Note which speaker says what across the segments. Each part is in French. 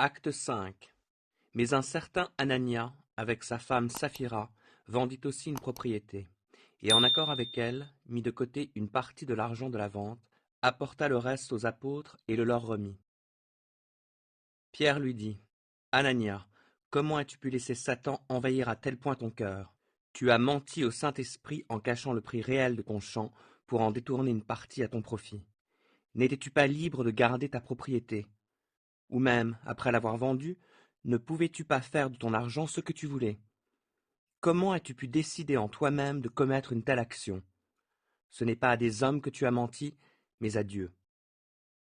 Speaker 1: Acte 5. Mais un certain Anania, avec sa femme Saphira, vendit aussi une propriété, et en accord avec elle, mit de côté une partie de l'argent de la vente, apporta le reste aux apôtres et le leur remit. Pierre lui dit, Anania, comment as-tu pu laisser Satan envahir à tel point ton cœur? Tu as menti au Saint-Esprit en cachant le prix réel de ton champ pour en détourner une partie à ton profit. N'étais-tu pas libre de garder ta propriété? Ou même, après l'avoir vendue, ne pouvais-tu pas faire de ton argent ce que tu voulais? Comment as-tu pu décider en toi-même de commettre une telle action? Ce n'est pas à des hommes que tu as menti, mais à Dieu.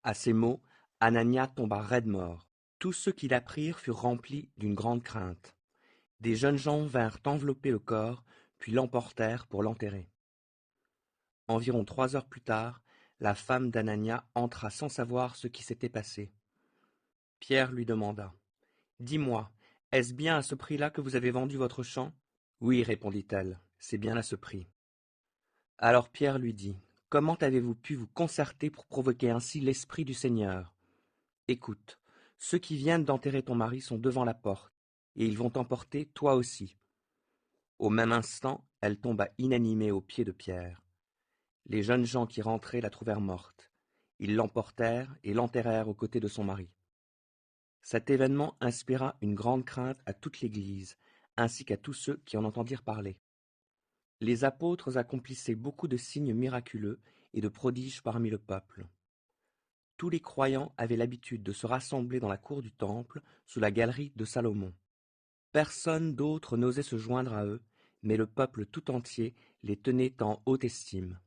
Speaker 1: À ces mots, Anania tomba raide mort. Tous ceux qui l'apprirent furent remplis d'une grande crainte. Des jeunes gens vinrent envelopper le corps, puis l'emportèrent pour l'enterrer. Environ 3 heures plus tard, la femme d'Anania entra sans savoir ce qui s'était passé. Pierre lui demanda, dis-moi, est-ce bien à ce prix-là que vous avez vendu votre champ? Oui, répondit-elle, c'est bien à ce prix. Alors Pierre lui dit, comment avez-vous pu vous concerter pour provoquer ainsi l'Esprit du Seigneur? Écoute, ceux qui viennent d'enterrer ton mari sont devant la porte, et ils vont t'emporter toi aussi. Au même instant, elle tomba inanimée aux pieds de Pierre. Les jeunes gens qui rentraient la trouvèrent morte. Ils l'emportèrent et l'enterrèrent aux côtés de son mari. Cet événement inspira une grande crainte à toute l'Église, ainsi qu'à tous ceux qui en entendirent parler. Les apôtres accomplissaient beaucoup de signes miraculeux et de prodiges parmi le peuple. Tous les croyants avaient l'habitude de se rassembler dans la cour du temple, sous la galerie de Salomon. Personne d'autre n'osait se joindre à eux, mais le peuple tout entier les tenait en haute estime.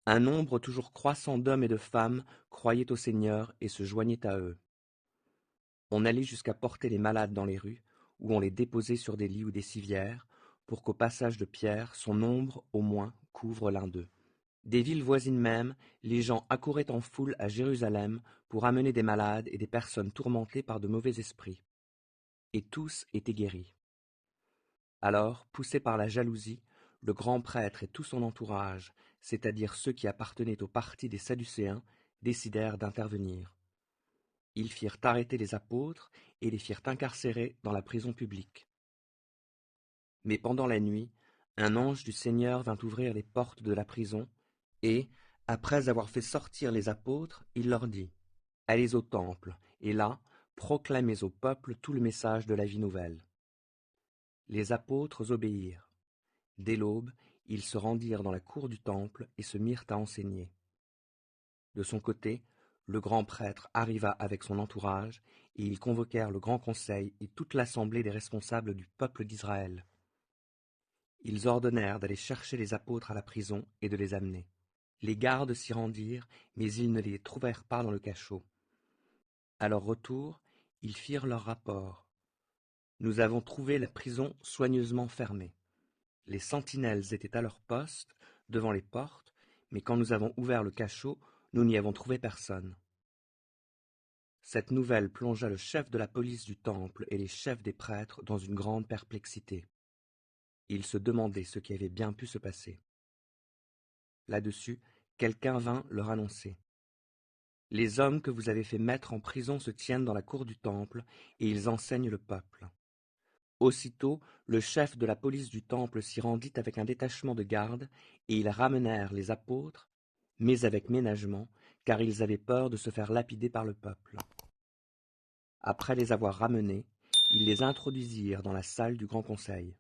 Speaker 1: Un nombre toujours croissant d'hommes et de femmes croyaient au Seigneur et se joignaient à eux. On allait jusqu'à porter les malades dans les rues, où on les déposait sur des lits ou des civières, pour qu'au passage de Pierre, son ombre, au moins, couvre l'un d'eux. Des villes voisines même, les gens accouraient en foule à Jérusalem pour amener des malades et des personnes tourmentées par de mauvais esprits. Et tous étaient guéris. Alors, poussé par la jalousie, le grand prêtre et tout son entourage, c'est-à-dire ceux qui appartenaient au parti des Sadducéens, décidèrent d'intervenir. Ils firent arrêter les apôtres et les firent incarcérer dans la prison publique. Mais pendant la nuit, un ange du Seigneur vint ouvrir les portes de la prison, et, après avoir fait sortir les apôtres, il leur dit, « Allez au temple, et là, proclamez au peuple tout le message de la vie nouvelle. » Les apôtres obéirent. Dès l'aube, ils se rendirent dans la cour du temple et se mirent à enseigner. De son côté, le grand prêtre arriva avec son entourage, et ils convoquèrent le grand conseil et toute l'assemblée des responsables du peuple d'Israël. Ils ordonnèrent d'aller chercher les apôtres à la prison et de les amener. Les gardes s'y rendirent, mais ils ne les trouvèrent pas dans le cachot. À leur retour, ils firent leur rapport. Nous avons trouvé la prison soigneusement fermée. Les sentinelles étaient à leur poste, devant les portes, mais quand nous avons ouvert le cachot, nous n'y avons trouvé personne. Cette nouvelle plongea le chef de la police du temple et les chefs des prêtres dans une grande perplexité. Ils se demandaient ce qui avait bien pu se passer. Là-dessus, quelqu'un vint leur annoncer. Les hommes que vous avez fait mettre en prison se tiennent dans la cour du temple, et ils enseignent le peuple. Aussitôt, le chef de la police du temple s'y rendit avec un détachement de garde, et ils ramenèrent les apôtres, mais avec ménagement, car ils avaient peur de se faire lapider par le peuple. Après les avoir ramenés, ils les introduisirent dans la salle du grand conseil.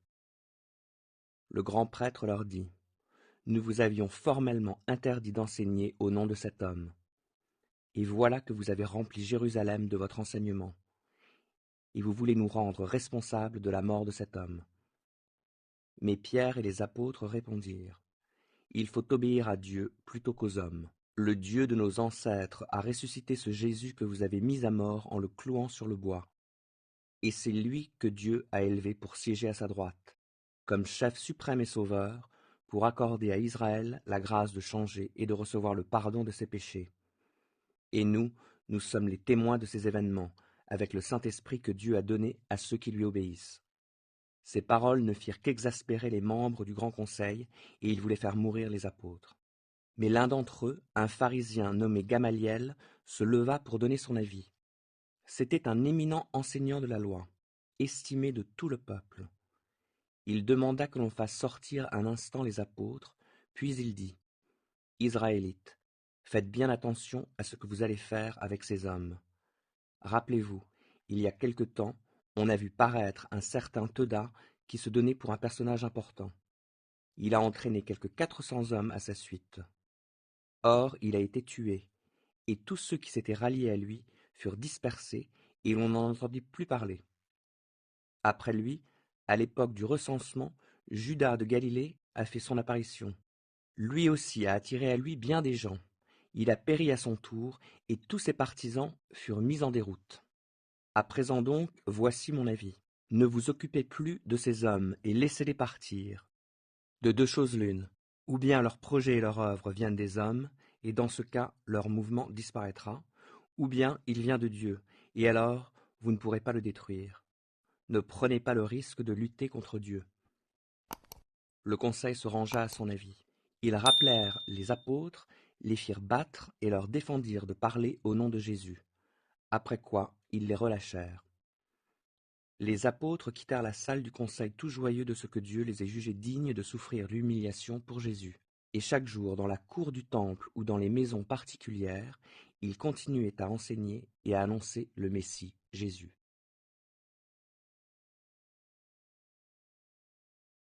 Speaker 1: Le grand prêtre leur dit, « Nous vous avions formellement interdit d'enseigner au nom de cet homme. Et voilà que vous avez rempli Jérusalem de votre enseignement. Et vous voulez nous rendre responsables de la mort de cet homme. » Mais Pierre et les apôtres répondirent, « Il faut obéir à Dieu plutôt qu'aux hommes. Le Dieu de nos ancêtres a ressuscité ce Jésus que vous avez mis à mort en le clouant sur le bois. Et c'est lui que Dieu a élevé pour siéger à sa droite, comme chef suprême et sauveur, pour accorder à Israël la grâce de changer et de recevoir le pardon de ses péchés. Et nous sommes les témoins de ces événements, avec le Saint-Esprit que Dieu a donné à ceux qui lui obéissent. » Ces paroles ne firent qu'exaspérer les membres du grand conseil, et ils voulaient faire mourir les apôtres. Mais l'un d'entre eux, un pharisien nommé Gamaliel, se leva pour donner son avis. C'était un éminent enseignant de la loi, estimé de tout le peuple. Il demanda que l'on fasse sortir un instant les apôtres, puis il dit: Israélites, faites bien attention à ce que vous allez faire avec ces hommes. Rappelez-vous, il y a quelque temps, on a vu paraître un certain Teudas qui se donnait pour un personnage important. Il a entraîné quelque 400 hommes à sa suite. Or, il a été tué, et tous ceux qui s'étaient ralliés à lui furent dispersés, et l'on n'en entendit plus parler. Après lui, à l'époque du recensement, Judas de Galilée a fait son apparition. Lui aussi a attiré à lui bien des gens. Il a péri à son tour, et tous ses partisans furent mis en déroute. À présent donc, voici mon avis. Ne vous occupez plus de ces hommes, et laissez-les partir. De deux choses l'une, ou bien leur projet et leur œuvre viennent des hommes, et dans ce cas leur mouvement disparaîtra, ou bien il vient de Dieu, et alors vous ne pourrez pas le détruire. Ne prenez pas le risque de lutter contre Dieu. Le conseil se rangea à son avis. Ils rappelèrent les apôtres, les firent battre et leur défendirent de parler au nom de Jésus. Après quoi, ils les relâchèrent. Les apôtres quittèrent la salle du conseil tout joyeux de ce que Dieu les ait jugés dignes de souffrir l'humiliation pour Jésus. Et chaque jour, dans la cour du temple ou dans les maisons particulières, ils continuaient à enseigner et à annoncer le Messie, Jésus.